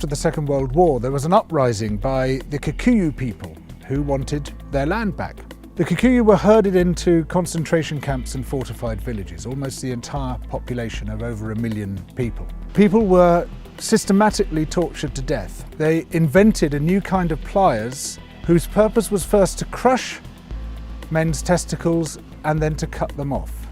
After the Second World War, there was an uprising by the Kikuyu people who wanted their land back. The Kikuyu were herded into concentration camps and fortified villages, almost the entire population of over 1 million people. People were systematically tortured to death. They invented a new kind of pliers whose purpose was first to crush men's testicles and then to cut them off.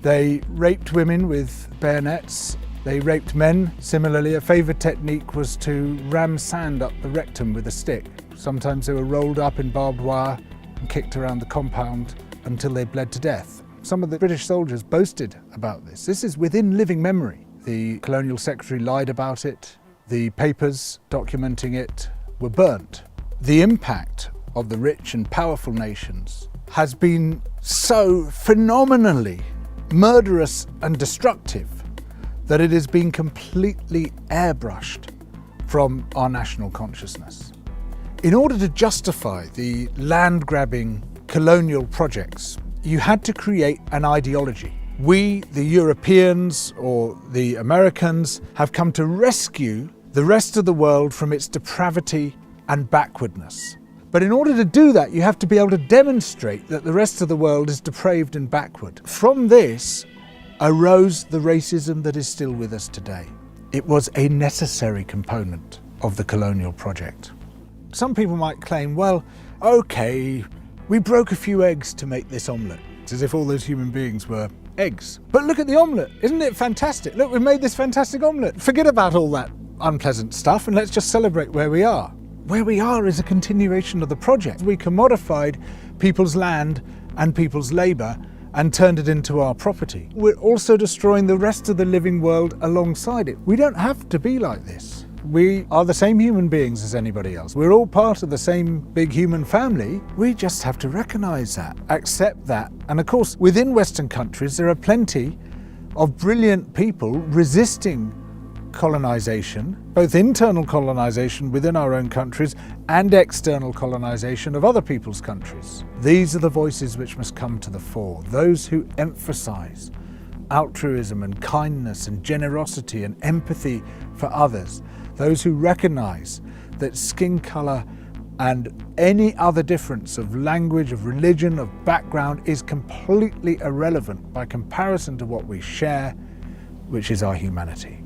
They raped women with bayonets. They raped men. Similarly, a favoured technique was to ram sand up the rectum with a stick. Sometimes they were rolled up in barbed wire and kicked around the compound until they bled to death. Some of the British soldiers boasted about this. This is within living memory. The Colonial Secretary lied about it. The papers documenting it were burnt. The impact of the rich and powerful nations has been so phenomenally murderous and destructive that it has been completely airbrushed from our national consciousness. In order to justify the land-grabbing colonial projects, you had to create an ideology. We, the Europeans or the Americans, have come to rescue the rest of the world from its depravity and backwardness. But in order to do that, you have to be able to demonstrate that the rest of the world is depraved and backward. From this arose the racism that is still with us today. It was a necessary component of the colonial project. Some people might claim, well, okay, we broke a few eggs to make this omelette. It's as if all those human beings were eggs. But look at the omelette, isn't it fantastic? Look, we made this fantastic omelette. Forget about all that unpleasant stuff and let's just celebrate where we are. Where we are is a continuation of the project. We commodified people's land and people's labour and turned it into our property. We're also destroying the rest of the living world alongside it. We don't have to be like this. We are the same human beings as anybody else. We're all part of the same big human family. We just have to recognise that, accept that. And of course, within Western countries, there are plenty of brilliant people resisting colonization, both internal colonization within our own countries and external colonization of other people's countries. These are the voices which must come to the fore, those who emphasize altruism and kindness and generosity and empathy for others, those who recognize that skin color and any other difference of language, of religion, of background is completely irrelevant by comparison to what we share, which is our humanity.